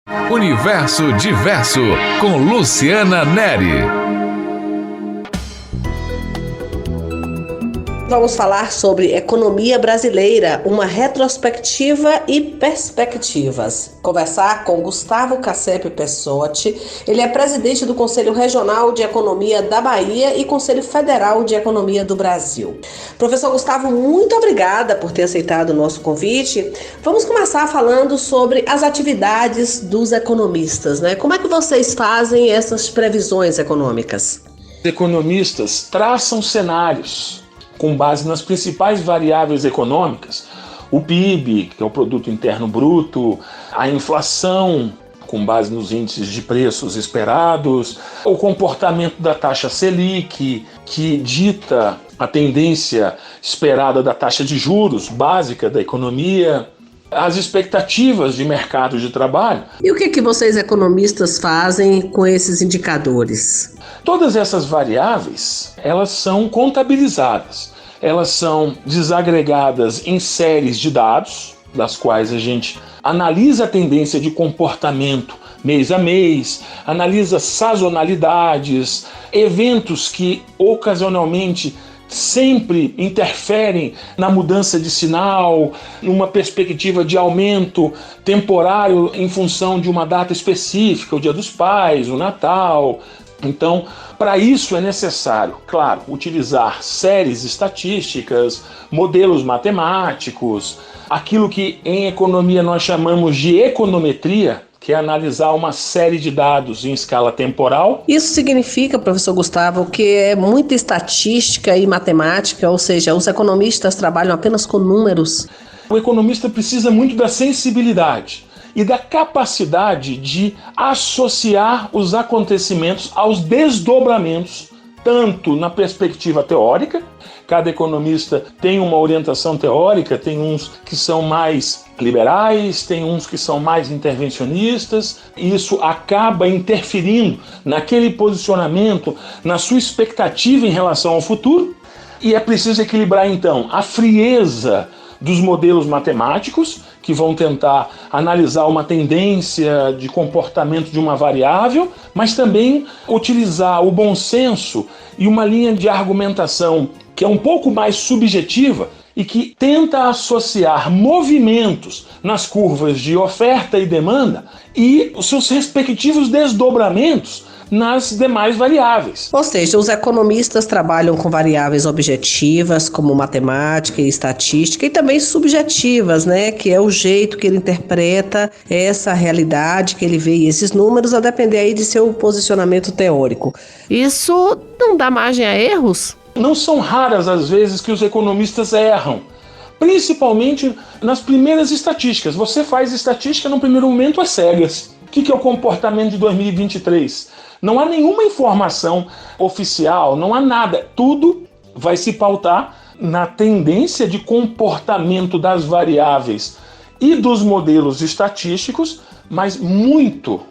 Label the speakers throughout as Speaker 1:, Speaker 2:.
Speaker 1: Universo Diverso, com Luciana Neri.
Speaker 2: Vamos falar sobre economia brasileira, uma retrospectiva e perspectivas. Conversar com Gustavo Cassep Pessotti. Ele é presidente do Conselho Regional de Economia da Bahia e Conselho Federal de Economia do Brasil. Professor Gustavo, muito obrigada por ter aceitado o nosso convite. Vamos começar falando sobre as atividades dos economistas, né? Como é que vocês fazem essas previsões econômicas?
Speaker 3: Os economistas traçam cenários com base nas principais variáveis econômicas, o PIB, que é o Produto Interno Bruto, a inflação, com base nos índices de preços esperados, o comportamento da taxa Selic, que dita a tendência esperada da taxa de juros básica da economia, as expectativas de mercado de trabalho.
Speaker 2: E o que vocês economistas fazem com esses indicadores?
Speaker 3: Todas essas variáveis, elas são contabilizadas. Elas são desagregadas em séries de dados, das quais a gente analisa a tendência de comportamento mês a mês, analisa sazonalidades, eventos que ocasionalmente sempre interferem na mudança de sinal, numa perspectiva de aumento temporário em função de uma data específica, o Dia dos Pais, o Natal. Então, para isso é necessário, claro, utilizar séries estatísticas, modelos matemáticos, aquilo que em economia nós chamamos de econometria, que é analisar uma série de dados em escala temporal.
Speaker 2: Isso significa, professor Gustavo, que é muita estatística e matemática, ou seja, os economistas trabalham apenas com números?
Speaker 3: O economista precisa muito da sensibilidade e da capacidade de associar os acontecimentos aos desdobramentos, tanto na perspectiva teórica. Cada economista tem uma orientação teórica, tem uns que são mais liberais, tem uns que são mais intervencionistas, e isso acaba interferindo naquele posicionamento, na sua expectativa em relação ao futuro. E é preciso equilibrar, então, a frieza dos modelos matemáticos, que vão tentar analisar uma tendência de comportamento de uma variável, mas também utilizar o bom senso e uma linha de argumentação que é um pouco mais subjetiva e que tenta associar movimentos nas curvas de oferta e demanda e os seus respectivos desdobramentos nas demais variáveis.
Speaker 2: Ou seja, os economistas trabalham com variáveis objetivas, como matemática e estatística, e também subjetivas, né? Que é o jeito que ele interpreta essa realidade, que ele vê esses números, a depender aí de seu posicionamento teórico. Isso não dá margem a erros?
Speaker 3: Não são raras as vezes que os economistas erram, principalmente nas primeiras estatísticas. Você faz estatística no primeiro momento às cegas. O que é o comportamento de 2023? Não há nenhuma informação oficial, não há nada. Tudo vai se pautar na tendência de comportamento das variáveis e dos modelos estatísticos, mas muito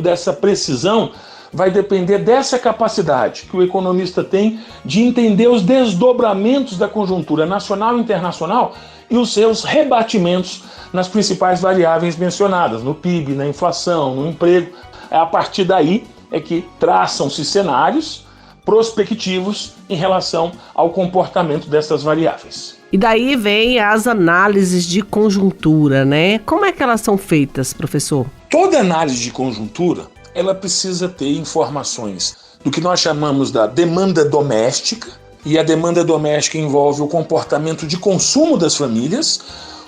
Speaker 3: dessa precisão vai depender dessa capacidade que o economista tem de entender os desdobramentos da conjuntura nacional e internacional e os seus rebatimentos nas principais variáveis mencionadas, no PIB, na inflação, no emprego. A partir daí é que traçam-se cenários prospectivos em relação ao comportamento dessas variáveis.
Speaker 2: E daí vem as análises de conjuntura, né? Como é que elas são feitas, professor?
Speaker 3: Toda análise de conjuntura, ela precisa ter informações do que nós chamamos da demanda doméstica, e a demanda doméstica envolve o comportamento de consumo das famílias,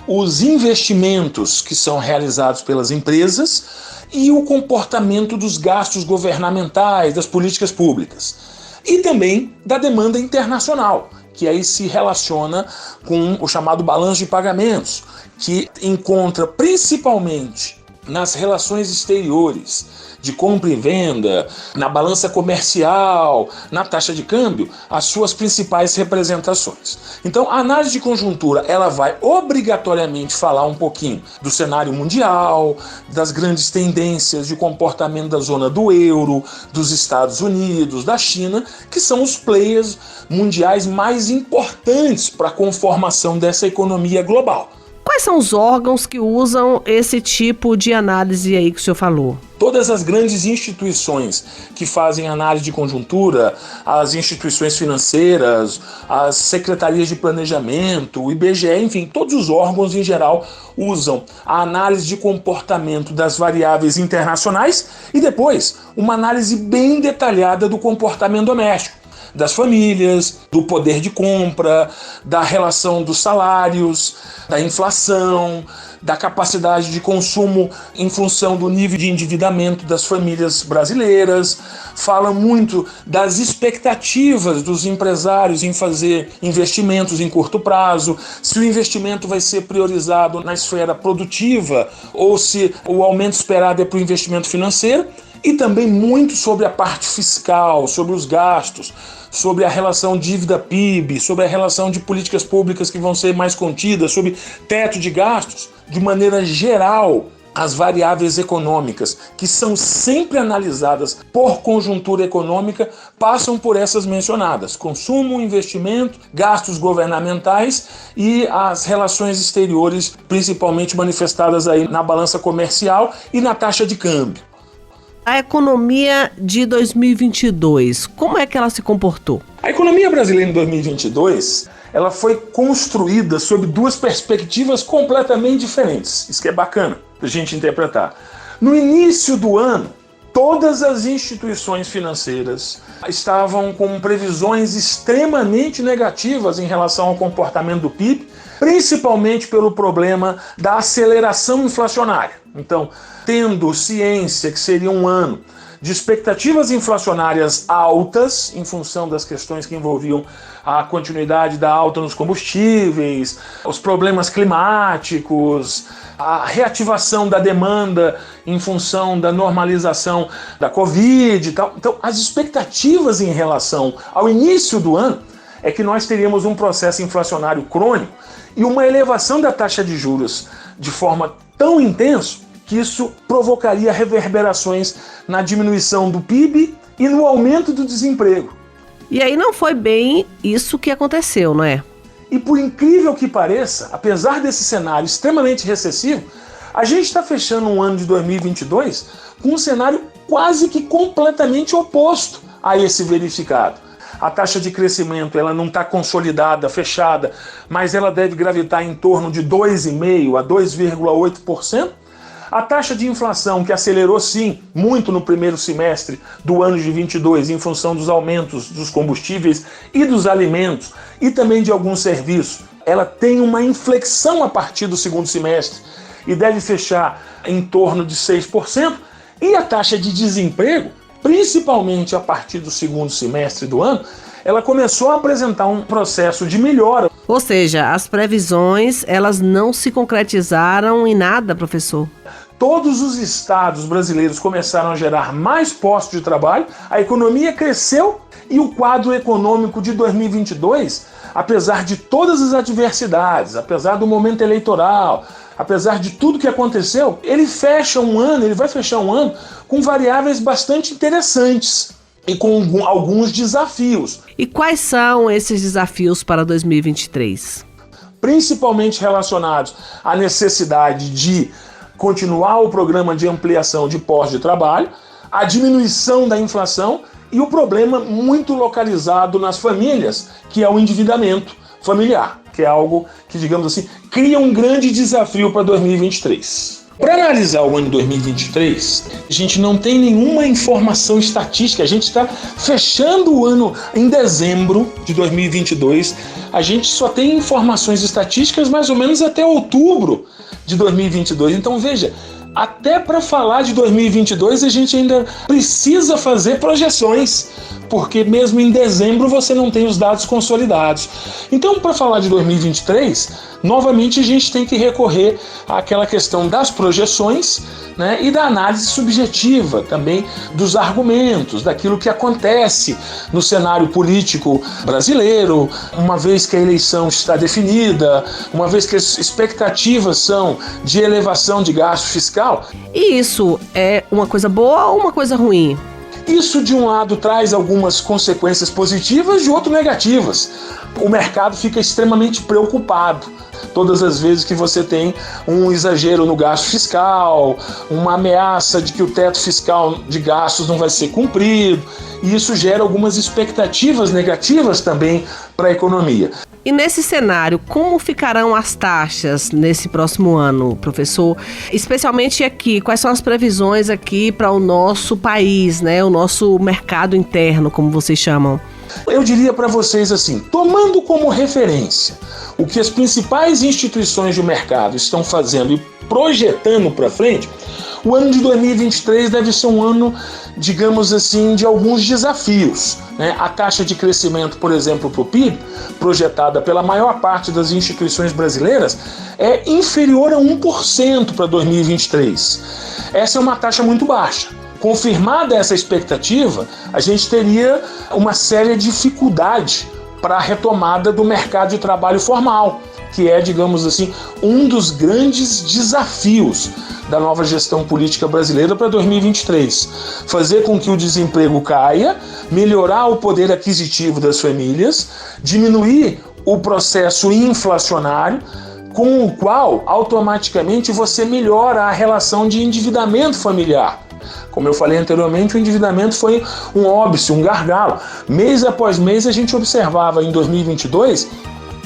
Speaker 3: os investimentos que são realizados pelas empresas e o comportamento dos gastos governamentais, das políticas públicas. E também da demanda internacional, que aí se relaciona com o chamado balanço de pagamentos, que encontra principalmente nas relações exteriores, de compra e venda, na balança comercial, na taxa de câmbio, as suas principais representações. Então, a análise de conjuntura, ela vai obrigatoriamente falar um pouquinho do cenário mundial, das grandes tendências de comportamento da zona do euro, dos Estados Unidos, da China, que são os players mundiais mais importantes para a conformação dessa economia global.
Speaker 2: Quais são os órgãos que usam esse tipo de análise aí que o senhor falou?
Speaker 3: Todas as grandes instituições que fazem análise de conjuntura, as instituições financeiras, as secretarias de planejamento, o IBGE, enfim, todos os órgãos em geral usam a análise de comportamento das variáveis internacionais e depois uma análise bem detalhada do comportamento doméstico, das famílias, do poder de compra, da relação dos salários, da inflação, da capacidade de consumo em função do nível de endividamento das famílias brasileiras. Fala muito das expectativas dos empresários em fazer investimentos em curto prazo, se o investimento vai ser priorizado na esfera produtiva ou se o aumento esperado é para o investimento financeiro, e também muito sobre a parte fiscal, sobre os gastos, sobre a relação dívida-PIB, sobre a relação de políticas públicas que vão ser mais contidas, sobre teto de gastos. De maneira geral, as variáveis econômicas, que são sempre analisadas por conjuntura econômica, passam por essas mencionadas: consumo, investimento, gastos governamentais e as relações exteriores, principalmente manifestadas aí na balança comercial e na taxa de câmbio.
Speaker 2: A economia de 2022, como é que ela se comportou?
Speaker 3: A economia brasileira em 2022, ela foi construída sob duas perspectivas completamente diferentes. Isso que é bacana a gente interpretar. No início do ano, todas as instituições financeiras estavam com previsões extremamente negativas em relação ao comportamento do PIB, principalmente pelo problema da aceleração inflacionária. Então, tendo ciência que seria um ano de expectativas inflacionárias altas, em função das questões que envolviam a continuidade da alta nos combustíveis, os problemas climáticos, a reativação da demanda em função da normalização da Covid e tal. Então, as expectativas em relação ao início do ano é que nós teríamos um processo inflacionário crônico e uma elevação da taxa de juros de forma tão intensa que isso provocaria reverberações na diminuição do PIB e no aumento do desemprego.
Speaker 2: E aí não foi bem isso que aconteceu, não é?
Speaker 3: E por incrível que pareça, apesar desse cenário extremamente recessivo, a gente está fechando um ano de 2022 com um cenário quase que completamente oposto a esse verificado. A taxa de crescimento ela não está consolidada, fechada, mas ela deve gravitar em torno de 2,5% a 2,8%. A taxa de inflação, que acelerou sim muito no primeiro semestre do ano de 22, em função dos aumentos dos combustíveis e dos alimentos, e também de alguns serviços, ela tem uma inflexão a partir do segundo semestre e deve fechar em torno de 6%. E a taxa de desemprego, principalmente a partir do segundo semestre do ano, ela começou a apresentar um processo de melhora.
Speaker 2: Ou seja, as previsões, elas não se concretizaram em nada, professor?
Speaker 3: Todos os estados brasileiros começaram a gerar mais postos de trabalho, a economia cresceu e o quadro econômico de 2022, apesar de todas as adversidades, apesar do momento eleitoral, apesar de tudo que aconteceu, ele vai fechar um ano com variáveis bastante interessantes e com alguns desafios.
Speaker 2: E quais são esses desafios para 2023?
Speaker 3: Principalmente relacionados à necessidade de continuar o programa de ampliação de postos de trabalho, a diminuição da inflação e o problema muito localizado nas famílias, que é o endividamento familiar, que é algo que, digamos assim, cria um grande desafio para 2023. Para analisar o ano de 2023, a gente não tem nenhuma informação estatística, a gente está fechando o ano em dezembro de 2022, a gente só tem informações estatísticas mais ou menos até outubro de 2022. Então veja, até para falar de 2022 a gente ainda precisa fazer projeções, porque mesmo em dezembro você não tem os dados consolidados. Então, para falar de 2023, novamente a gente tem que recorrer àquela questão das projeções, né, e da análise subjetiva também dos argumentos, daquilo que acontece no cenário político brasileiro, uma vez que a eleição está definida, uma vez que as expectativas são de elevação de gasto fiscal.
Speaker 2: E isso é uma coisa boa ou uma coisa ruim?
Speaker 3: Isso, de um lado, traz algumas consequências positivas, de outro, negativas. O mercado fica extremamente preocupado. todas as vezes que você tem um exagero no gasto fiscal, uma ameaça de que o teto fiscal de gastos não vai ser cumprido, e isso gera algumas expectativas negativas também para a economia.
Speaker 2: E nesse cenário, como ficarão as taxas nesse próximo ano, professor? Especialmente aqui, quais são as previsões aqui para o nosso país, né? O nosso mercado interno, como vocês chamam?
Speaker 3: Eu diria para vocês assim, tomando como referência o que as principais instituições de mercado estão fazendo e projetando para frente, o ano de 2023 deve ser um ano, digamos assim, de alguns desafios, né? A taxa de crescimento, por exemplo, para o PIB, projetada pela maior parte das instituições brasileiras, é inferior a 1% para 2023. Essa é uma taxa muito baixa. Confirmada essa expectativa, a gente teria uma séria dificuldade para a retomada do mercado de trabalho formal, que é, digamos assim, um dos grandes desafios da nova gestão política brasileira para 2023. Fazer com que o desemprego caia, melhorar o poder aquisitivo das famílias, diminuir o processo inflacionário, com o qual automaticamente você melhora a relação de endividamento familiar. Como eu falei anteriormente, o endividamento foi um óbice, um gargalo. Mês após mês a gente observava em 2022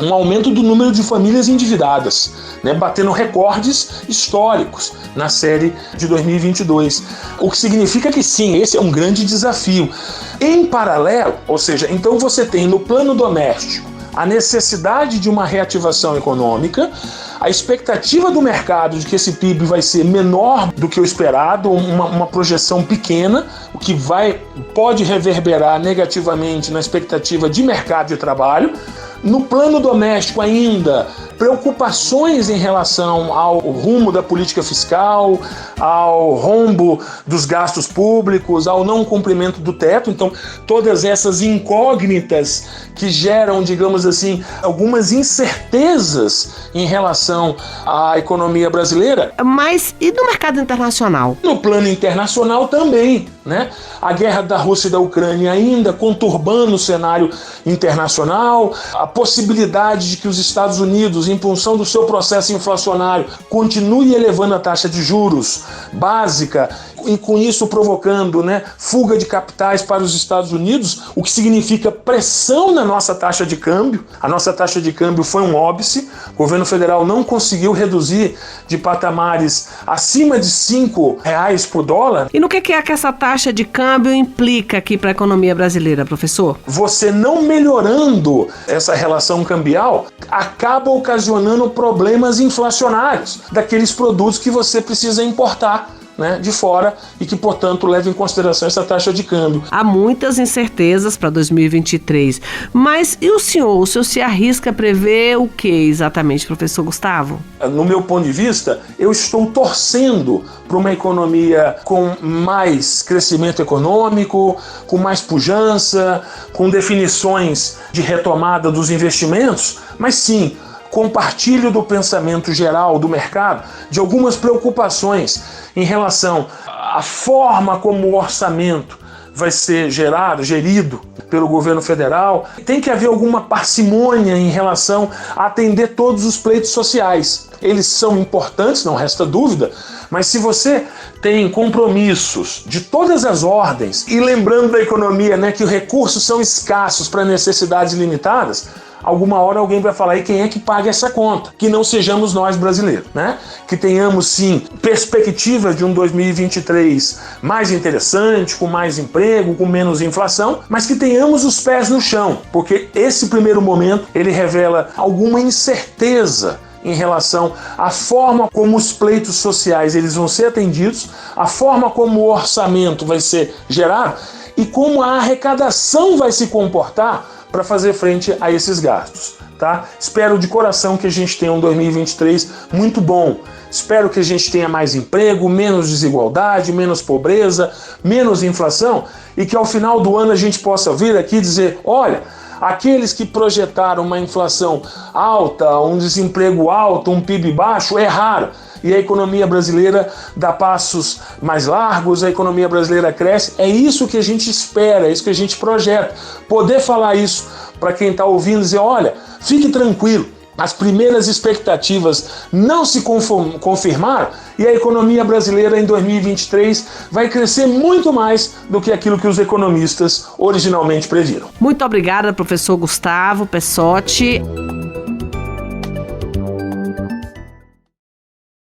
Speaker 3: um aumento do número de famílias endividadas, né, batendo recordes históricos na série de 2022. O que significa que sim, esse é um grande desafio. Em paralelo, ou seja, então você tem no plano doméstico a necessidade de uma reativação econômica, a expectativa do mercado de que esse PIB vai ser menor do que o esperado, uma projeção pequena, o que pode reverberar negativamente na expectativa de mercado de trabalho. No plano doméstico ainda, preocupações em relação ao rumo da política fiscal, ao rombo dos gastos públicos, ao não cumprimento do teto. Então, todas essas incógnitas que geram, digamos assim, algumas incertezas em relação à economia brasileira.
Speaker 2: Mas e no mercado internacional?
Speaker 3: No plano internacional também, né? A guerra da Rússia e da Ucrânia ainda conturbando o cenário internacional, a possibilidade de que os Estados Unidos, em função do seu processo inflacionário, continue elevando a taxa de juros básica e com isso provocando, né, fuga de capitais para os Estados Unidos, o que significa pressão na nossa taxa de câmbio. A nossa taxa de câmbio foi um óbice, o governo federal não conseguiu reduzir de patamares acima de R$5 por dólar.
Speaker 2: E no que é que essa taxa de câmbio implica aqui para a economia brasileira, professor?
Speaker 3: Você não melhorando essa relação cambial acaba ocasionando problemas inflacionários daqueles produtos que você precisa importar, né, de fora e que, portanto, leva em consideração essa taxa de câmbio.
Speaker 2: Há muitas incertezas para 2023, mas e o senhor se arrisca a prever o que exatamente, professor Gustavo?
Speaker 3: No meu ponto de vista, eu estou torcendo para uma economia com mais crescimento econômico, com mais pujança, com definições de retomada dos investimentos, mas sim, compartilho do pensamento geral do mercado de algumas preocupações em relação à forma como o orçamento vai ser gerido pelo governo federal. Tem que haver alguma parcimônia em relação a atender todos os pleitos sociais. Eles são importantes, não resta dúvida, mas se você tem compromissos de todas as ordens, e lembrando da economia, né, que os recursos são escassos para necessidades limitadas, alguma hora alguém vai falar, e quem é que paga essa conta? Que não sejamos nós brasileiros, né? Que tenhamos, sim, perspectiva de um 2023 mais interessante, com mais emprego, com menos inflação, mas que tenhamos os pés no chão, porque esse primeiro momento, ele revela alguma incerteza em relação à forma como os pleitos sociais eles vão ser atendidos, a forma como o orçamento vai ser gerado e como a arrecadação vai se comportar para fazer frente a esses gastos, tá? Espero de coração que a gente tenha um 2023 muito bom. Espero que a gente tenha mais emprego, menos desigualdade, menos pobreza, menos inflação e que ao final do ano a gente possa vir aqui dizer, olha, aqueles que projetaram uma inflação alta, um desemprego alto, um PIB baixo, erraram. E a economia brasileira dá passos mais largos, a economia brasileira cresce. É isso que a gente espera, é isso que a gente projeta. Poder falar isso para quem está ouvindo e dizer, olha, fique tranquilo, as primeiras expectativas não se confirmaram e a economia brasileira em 2023 vai crescer muito mais do que aquilo que os economistas originalmente previram.
Speaker 2: Muito obrigada, professor Gustavo Pessotti.